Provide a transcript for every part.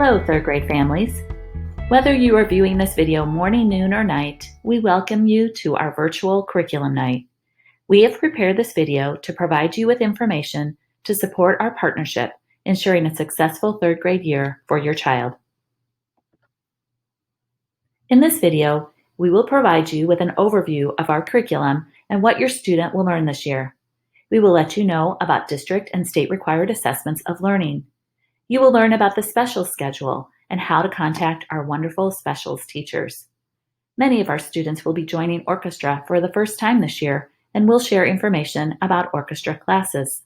Hello, third grade families. Whether you are viewing this video morning, noon, or night, we welcome you to our virtual curriculum night. We have prepared this video to provide you with information to support our partnership, ensuring a successful third grade year for your child. In this video, we will provide you with an overview of our curriculum and what your student will learn this year. We will let you know about district and state required assessments of learning. You will learn about the special schedule and how to contact our wonderful specials teachers. Many of our students will be joining orchestra for the first time this year, and we'll share information about orchestra classes.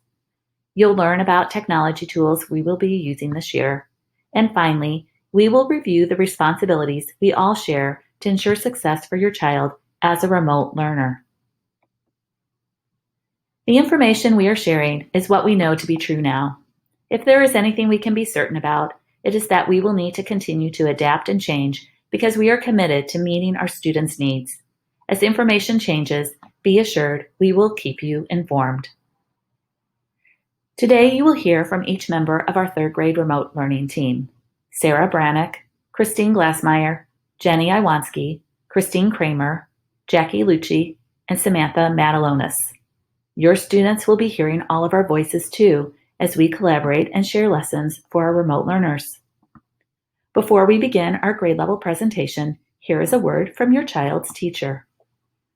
You'll learn about technology tools we will be using this year. And finally, we will review the responsibilities we all share to ensure success for your child as a remote learner. The information we are sharing is what we know to be true now. If there is anything we can be certain about, it is that we will need to continue to adapt and change because we are committed to meeting our students' needs. As information changes, be assured we will keep you informed. Today, you will hear from each member of our third grade remote learning team: Sarah Brannick, Christine Glassmeyer, Jenny Iwanski, Christine Kramer, Jackie Lucci, and Samantha Matalonis. Your students will be hearing all of our voices too, as we collaborate and share lessons for our remote learners. Before we begin our grade level presentation, here is a word from your child's teacher.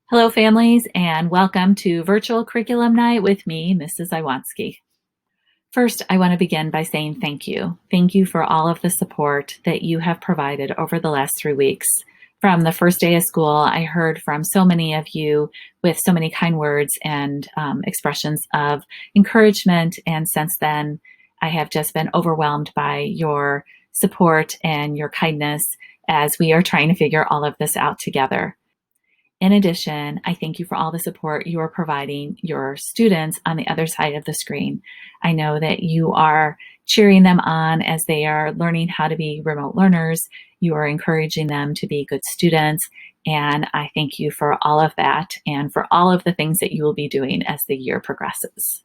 Hello, families, and welcome to Virtual Curriculum Night with me, Mrs. Iwanski. First, I want to begin by saying thank you. Thank you for all of the support that you have provided over the last 3 weeks. From the first day of school, I heard from so many of you with so many kind words and expressions of encouragement. And since then, I have just been overwhelmed by your support and your kindness as we are trying to figure all of this out together. In addition, I thank you for all the support you are providing your students on the other side of the screen. I know that you are cheering them on as they are learning how to be remote learners. You are encouraging them to be good students, and I thank you for all of that and for all of the things that you will be doing as the year progresses.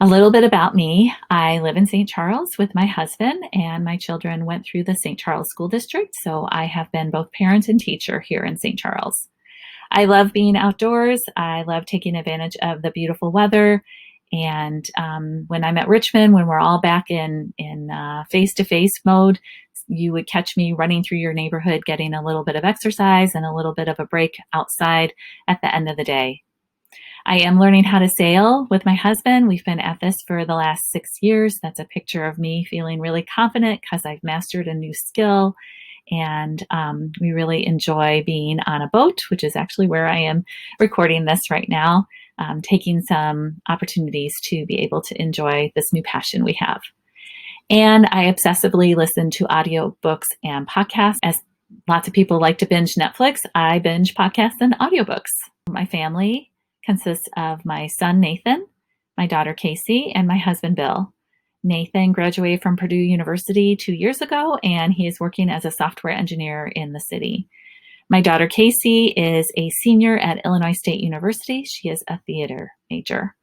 A little bit about me. I live in St. Charles with my husband, and my children went through the St. Charles School District, so I have been both parent and teacher here in St. Charles. I love being outdoors. I love taking advantage of the beautiful weather. And when I'm at Richmond, when we're all back in face-to-face mode, you would catch me running through your neighborhood, getting a little bit of exercise and a little bit of a break outside at the end of the day. I am learning how to sail with my husband. We've been at this for the last 6 years. That's a picture of me feeling really confident because I've mastered a new skill. And we really enjoy being on a boat, which is actually where I am recording this right now, taking some opportunities to be able to enjoy this new passion we have. And I obsessively listen to audiobooks and podcasts. As lots of people like to binge Netflix, I binge podcasts and audiobooks. My family consists of my son, Nathan, my daughter, Casey, and my husband, Bill. Nathan graduated from Purdue University 2 years ago, and he is working as a software engineer in the city. My daughter, Casey, is a senior at Illinois State University. She is a theater major.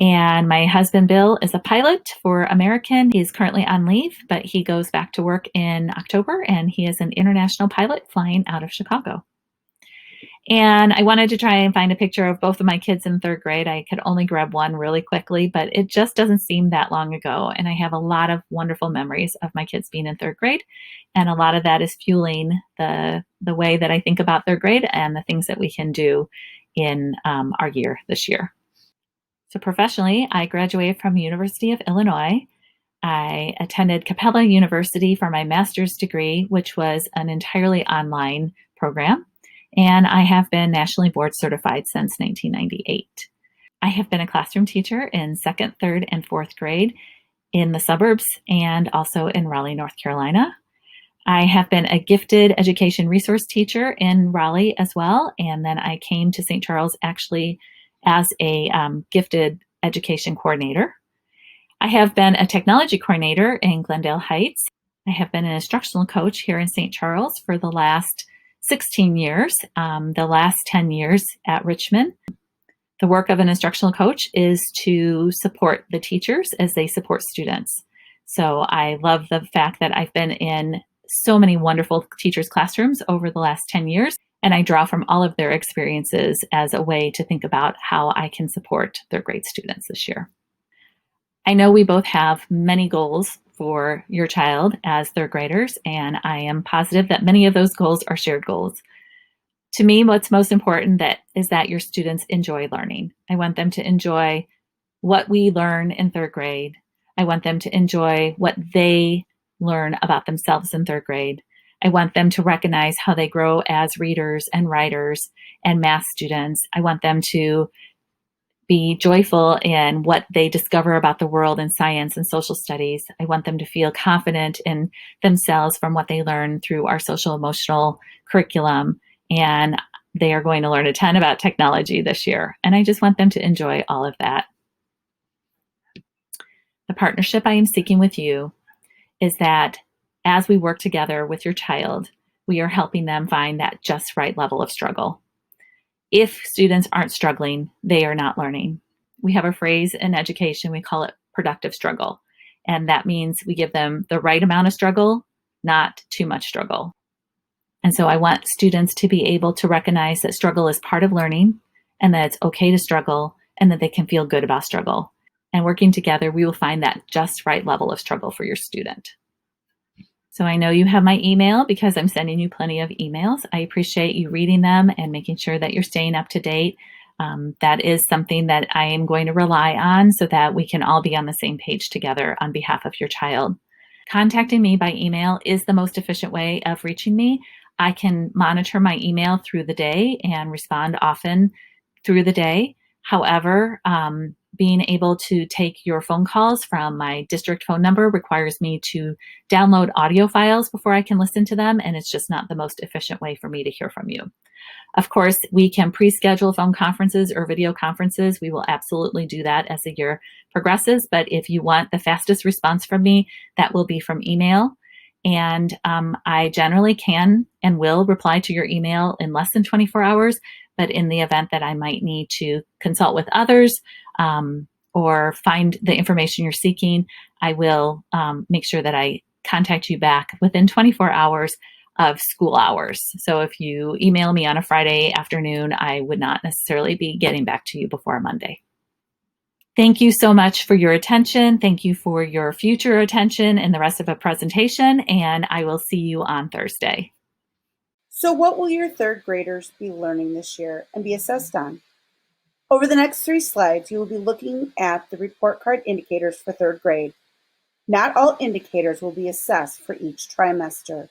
And my husband, Bill, is a pilot for American. He's currently on leave, but he goes back to work in October, and he is an international pilot flying out of Chicago. And I wanted to try and find a picture of both of my kids in third grade. I could only grab one really quickly, but it just doesn't seem that long ago. And I have a lot of wonderful memories of my kids being in third grade. And a lot of that is fueling the way that I think about third grade and the things that we can do in our year this year. So professionally, I graduated from University of Illinois. I attended Capella University for my master's degree, which was an entirely online program. And I have been nationally board certified since 1998. I have been a classroom teacher in 2nd, 3rd, and 4th grade in the suburbs and also in Raleigh, North Carolina. I have been a gifted education resource teacher in Raleigh as well. And then I came to St. Charles actually as a gifted education coordinator. I have been a technology coordinator in Glendale Heights. I have been an instructional coach here in St. Charles for the last 16 years, the last 10 years at Richmond. The work of an instructional coach is to support the teachers as they support students. So I love the fact that I've been in so many wonderful teachers' classrooms over the last 10 years, and I draw from all of their experiences as a way to think about how I can support third grade students this year. I know we both have many goals for your child as third graders, and I am positive that many of those goals are shared goals. To me, what's most important is that your students enjoy learning. I want them to enjoy what we learn in third grade. I want them to enjoy what they learn about themselves in third grade. I want them to recognize how they grow as readers and writers and math students. I want them to be joyful in what they discover about the world in science and social studies. I want them to feel confident in themselves from what they learn through our social emotional curriculum. And they are going to learn a ton about technology this year. And I just want them to enjoy all of that. The partnership I am seeking with you is that as we work together with your child, we are helping them find that just right level of struggle. If students aren't struggling, they are not learning. We have a phrase in education, we call it productive struggle. And that means we give them the right amount of struggle, not too much struggle. And so I want students to be able to recognize that struggle is part of learning and that it's okay to struggle and that they can feel good about struggle. And working together, we will find that just right level of struggle for your student. So I know you have my email because I'm sending you plenty of emails. I appreciate you reading them and making sure that you're staying up to date. That is something that I am going to rely on so that we can all be on the same page together on behalf of your child. Contacting me by email is the most efficient way of reaching me. I can monitor my email through the day and respond often through the day. However, being able to take your phone calls from my district phone number requires me to download audio files before I can listen to them, and it's just not the most efficient way for me to hear from you. Of course, we can pre-schedule phone conferences or video conferences. We will absolutely do that as the year progresses, but if you want the fastest response from me, that will be from email. And I generally can and will reply to your email in less than 24 hours, but in the event that I might need to consult with others or find the information you're seeking, I will make sure that I contact you back within 24 hours of school hours. So if you email me on a Friday afternoon, I would not necessarily be getting back to you before Monday. Thank you so much for your attention. Thank you for your future attention in the rest of the presentation, and I will see you on Thursday. So what will your third graders be learning this year and be assessed on? Over the next 3 slides, you will be looking at the report card indicators for third grade. Not all indicators will be assessed for each trimester.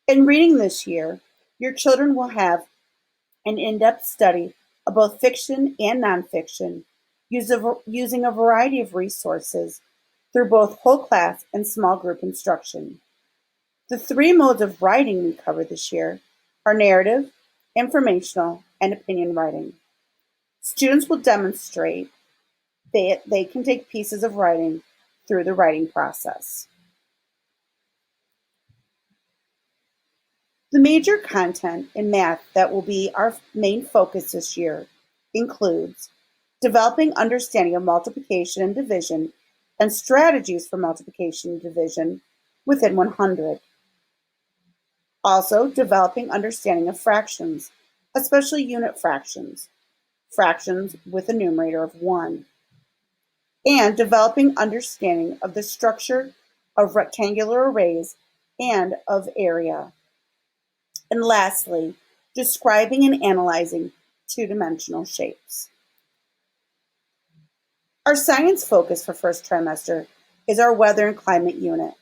In reading this year, your children will have an in-depth study of both fiction and nonfiction, using a variety of resources through both whole class and small group instruction. The 3 modes of writing we cover this year are narrative, informational, and opinion writing. Students will demonstrate that they can take pieces of writing through the writing process. The major content in math that will be our main focus this year includes developing understanding of multiplication and division and strategies for multiplication and division within 100. Also, developing understanding of fractions, especially unit fractions, fractions with a numerator of 1, and developing understanding of the structure of rectangular arrays and of area. And lastly, describing and analyzing two-dimensional shapes. Our science focus for first trimester is our weather and climate unit.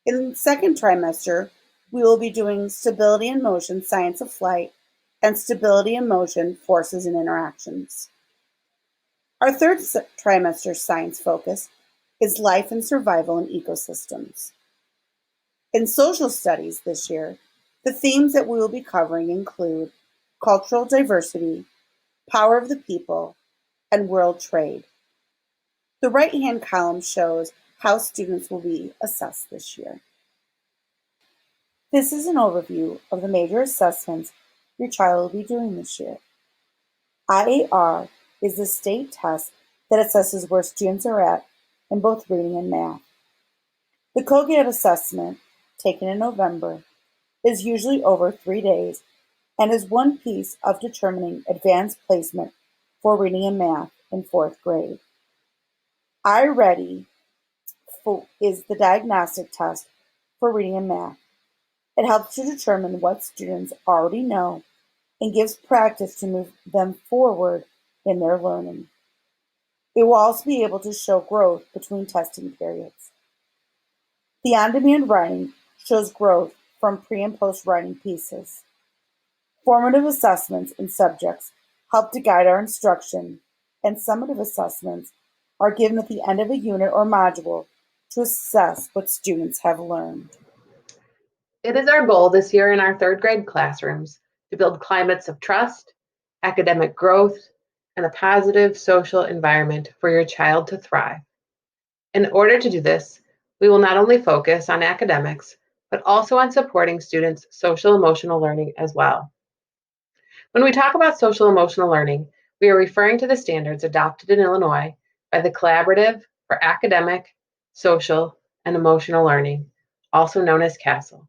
In the second trimester, we will be doing stability and motion, science of flight, and stability and motion, forces and interactions. Our third trimester science focus is life and survival in ecosystems. In social studies this year, the themes that we will be covering include cultural diversity, power of the people, and world trade. The right-hand column shows how students will be assessed this year. This is an overview of the major assessments your child will be doing this year. IAR is the state test that assesses where students are at in both reading and math. The Colgate assessment, taken in November, is usually over 3 days and is one piece of determining advanced placement for reading and math in fourth grade. iReady is the diagnostic test for reading and math. It helps to determine what students already know and gives practice to move them forward in their learning. It will also be able to show growth between testing periods. The on-demand writing shows growth from pre and post writing pieces. Formative assessments in subjects help to guide our instruction, and summative assessments are given at the end of a unit or module to assess what students have learned. It is our goal this year in our third grade classrooms to build climates of trust, academic growth, and a positive social environment for your child to thrive. In order to do this, we will not only focus on academics, but also on supporting students' social emotional learning as well. When we talk about social emotional learning, we are referring to the standards adopted in Illinois by the Collaborative for Academic, Social, and Emotional Learning, also known as CASEL.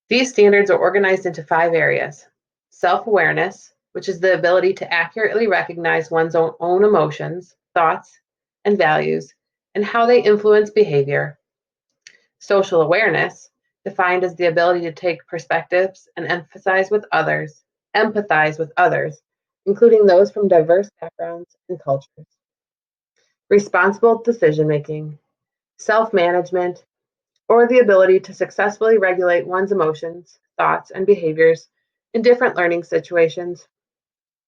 These standards are organized into 5 areas: self-awareness, which is the ability to accurately recognize one's own emotions, thoughts, and values, and how they influence behavior; social awareness, defined as the ability to take perspectives and empathize with others, including those from diverse backgrounds and cultures; responsible decision making; self-management, or the ability to successfully regulate one's emotions, thoughts, and behaviors in different learning situations,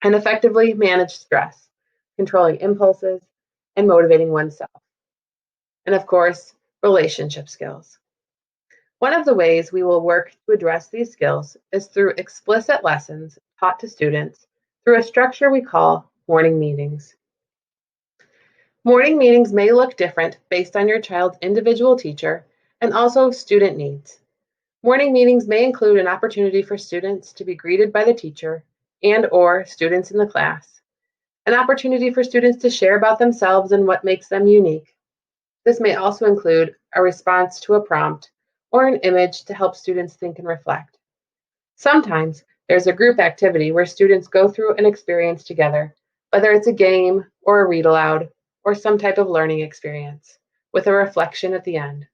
and effectively manage stress, controlling impulses, and motivating oneself; and of course, relationship skills. One of the ways we will work to address these skills is through explicit lessons taught to students through a structure we call morning meetings. Morning meetings may look different based on your child's individual teacher and also student needs. Morning meetings may include an opportunity for students to be greeted by the teacher and/or students in the class, an opportunity for students to share about themselves and what makes them unique. This may also include a response to a prompt or an image to help students think and reflect. Sometimes there's a group activity where students go through an experience together, whether it's a game or a read aloud or some type of learning experience, with a reflection at the end.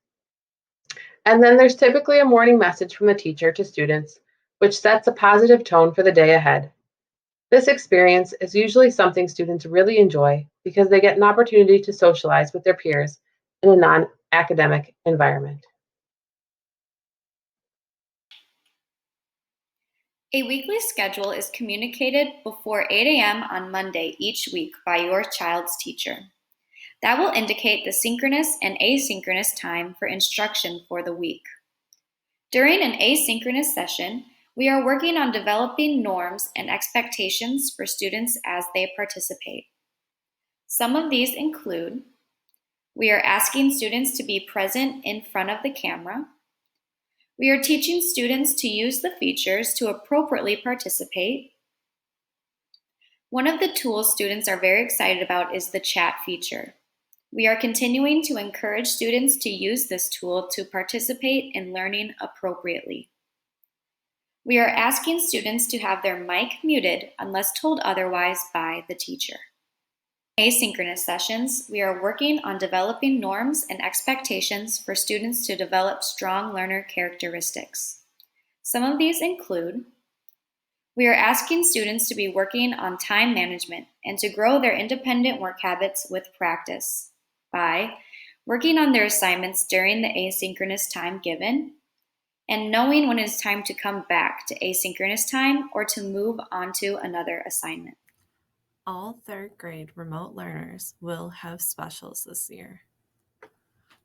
And then there's typically a morning message from the teacher to students, which sets a positive tone for the day ahead. This experience is usually something students really enjoy because they get an opportunity to socialize with their peers in a non-academic environment. A weekly schedule is communicated before 8 a.m. on Monday each week by your child's teacher. That will indicate the synchronous and asynchronous time for instruction for the week. During an asynchronous session, we are working on developing norms and expectations for students as they participate. Some of these include: we are asking students to be present in front of the camera. We are teaching students to use the features to appropriately participate. One of the tools students are very excited about is the chat feature. We are continuing to encourage students to use this tool to participate in learning appropriately. We are asking students to have their mic muted unless told otherwise by the teacher. Asynchronous sessions, we are working on developing norms and expectations for students to develop strong learner characteristics. Some of these include: we are asking students to be working on time management and to grow their independent work habits with practice by working on their assignments during the asynchronous time given and knowing when it is time to come back to asynchronous time or to move on to another assignment. All third grade remote learners will have specials this year.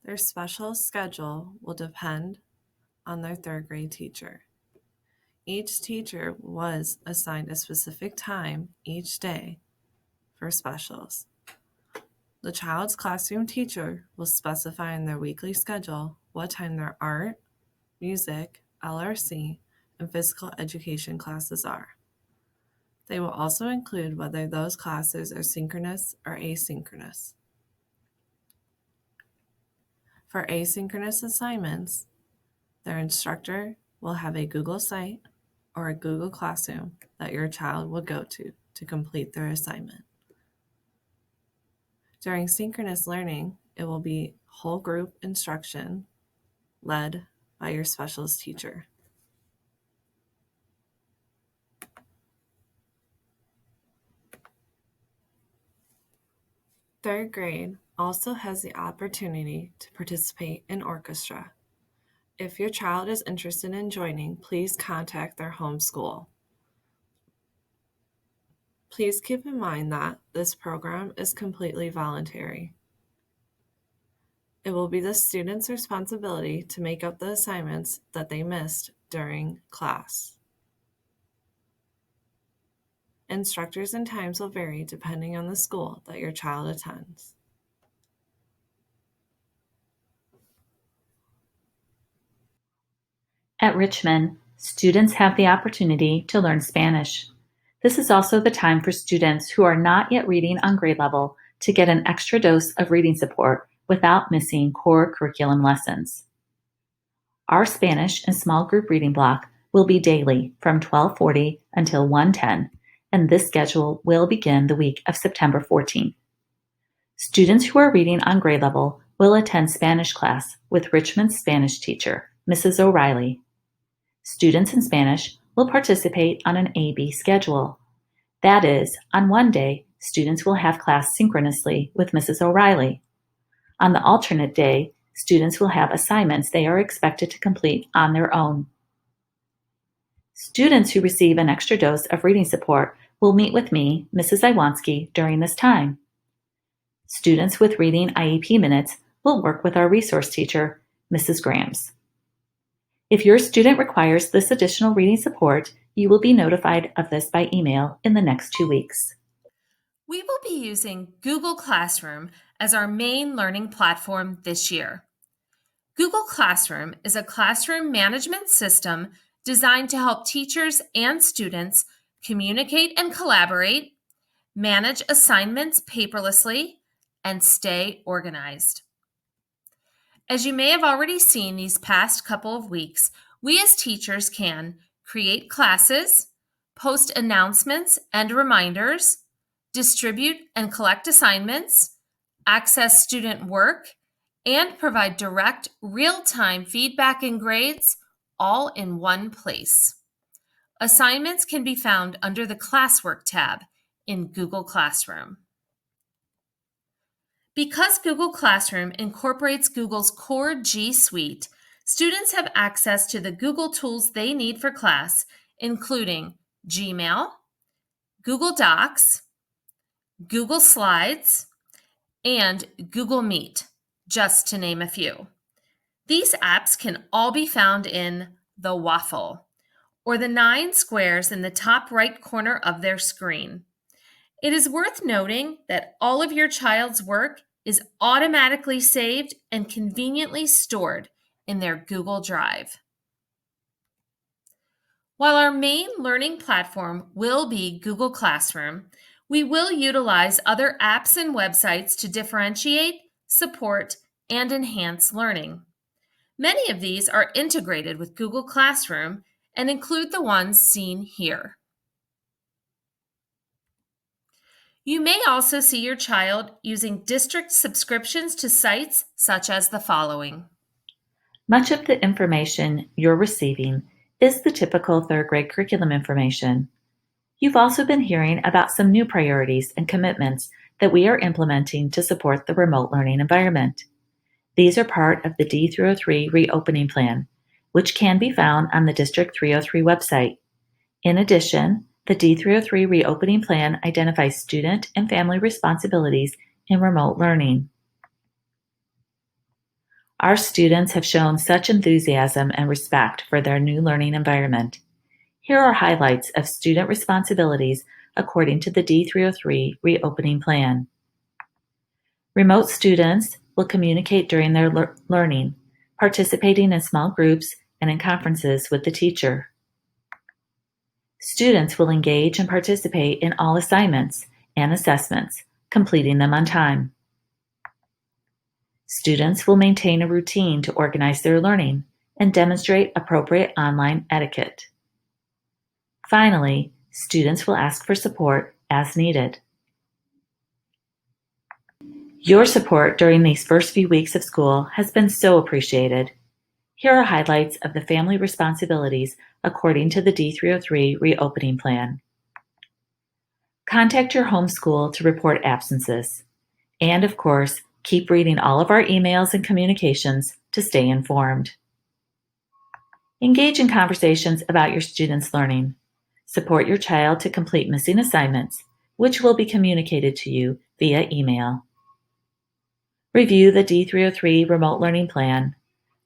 Their special schedule will depend on their third grade teacher. Each teacher was assigned a specific time each day for specials. The child's classroom teacher will specify in their weekly schedule what time their art, music, LRC, and physical education classes are. They will also include whether those classes are synchronous or asynchronous. For asynchronous assignments, their instructor will have a Google site or a Google Classroom that your child will go to complete their assignment. During synchronous learning, it will be whole group instruction led by your specialist teacher. Third grade also has the opportunity to participate in orchestra. If your child is interested in joining, please contact their home school. Please keep in mind that this program is completely voluntary. It will be the student's responsibility to make up the assignments that they missed during class. Instructors and times will vary depending on the school that your child attends. At Richmond, students have the opportunity to learn Spanish. This is also the time for students who are not yet reading on grade level to get an extra dose of reading support without missing core curriculum lessons. Our Spanish and small group reading block will be daily from 12:40 until 1:10, and this schedule will begin the week of September 14th. Students who are reading on grade level will attend Spanish class with Richmond's Spanish teacher, Mrs. O'Reilly. Students in Spanish will participate on an A-B schedule. That is, on one day, students will have class synchronously with Mrs. O'Reilly. On the alternate day, students will have assignments they are expected to complete on their own. Students who receive an extra dose of reading support will meet with me, Mrs. Iwanski, during this time. Students with reading IEP minutes will work with our resource teacher, Mrs. Grams. If your student requires this additional reading support, you will be notified of this by email in the next 2 weeks. We will be using Google Classroom as our main learning platform this year. Google Classroom is a classroom management system designed to help teachers and students communicate and collaborate, manage assignments paperlessly, and stay organized. As you may have already seen these past couple of weeks, we as teachers can create classes, post announcements and reminders, distribute and collect assignments, access student work, and provide direct, real-time feedback and grades all in one place. Assignments can be found under the Classwork tab in Google Classroom. Because Google Classroom incorporates Google's core G Suite, students have access to the Google tools they need for class, including Gmail, Google Docs, Google Slides, and Google Meet, just to name a few. These apps can all be found in the waffle, or the 9 squares in the top right corner of their screen. It is worth noting that all of your child's work is automatically saved and conveniently stored in their Google Drive. While our main learning platform will be Google Classroom, we will utilize other apps and websites to differentiate, support, and enhance learning. Many of these are integrated with Google Classroom and include the ones seen here. You may also see your child using district subscriptions to sites such as the following. Much of the information you're receiving is the typical third grade curriculum information. You've also been hearing about some new priorities and commitments that we are implementing to support the remote learning environment. These are part of the D303 reopening plan, which can be found on the District 303 website. In addition, the D303 reopening plan identifies student and family responsibilities in remote learning. Our students have shown such enthusiasm and respect for their new learning environment. Here are highlights of student responsibilities according to the D303 reopening plan. Remote students will communicate during their learning, participating in small groups and in conferences with the teacher. Students will engage and participate in all assignments and assessments, completing them on time. Students will maintain a routine to organize their learning and demonstrate appropriate online etiquette. Finally, students will ask for support as needed. Your support during these first few weeks of school has been so appreciated. Here are highlights of the family responsibilities according to the D303 reopening plan. Contact your home school to report absences. And of course, keep reading all of our emails and communications to stay informed. Engage in conversations about your students' learning. Support your child to complete missing assignments, which will be communicated to you via email. Review the D303 remote learning plan.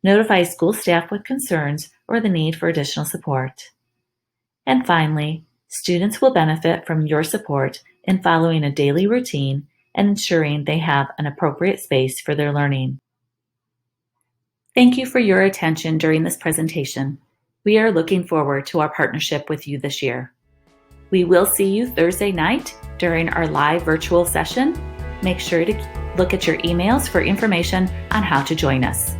Notify school staff with concerns or the need for additional support. And finally, students will benefit from your support in following a daily routine and ensuring they have an appropriate space for their learning. Thank you for your attention during this presentation. We are looking forward to our partnership with you this year. We will see you Thursday night during our live virtual session. Make sure to look at your emails for information on how to join us.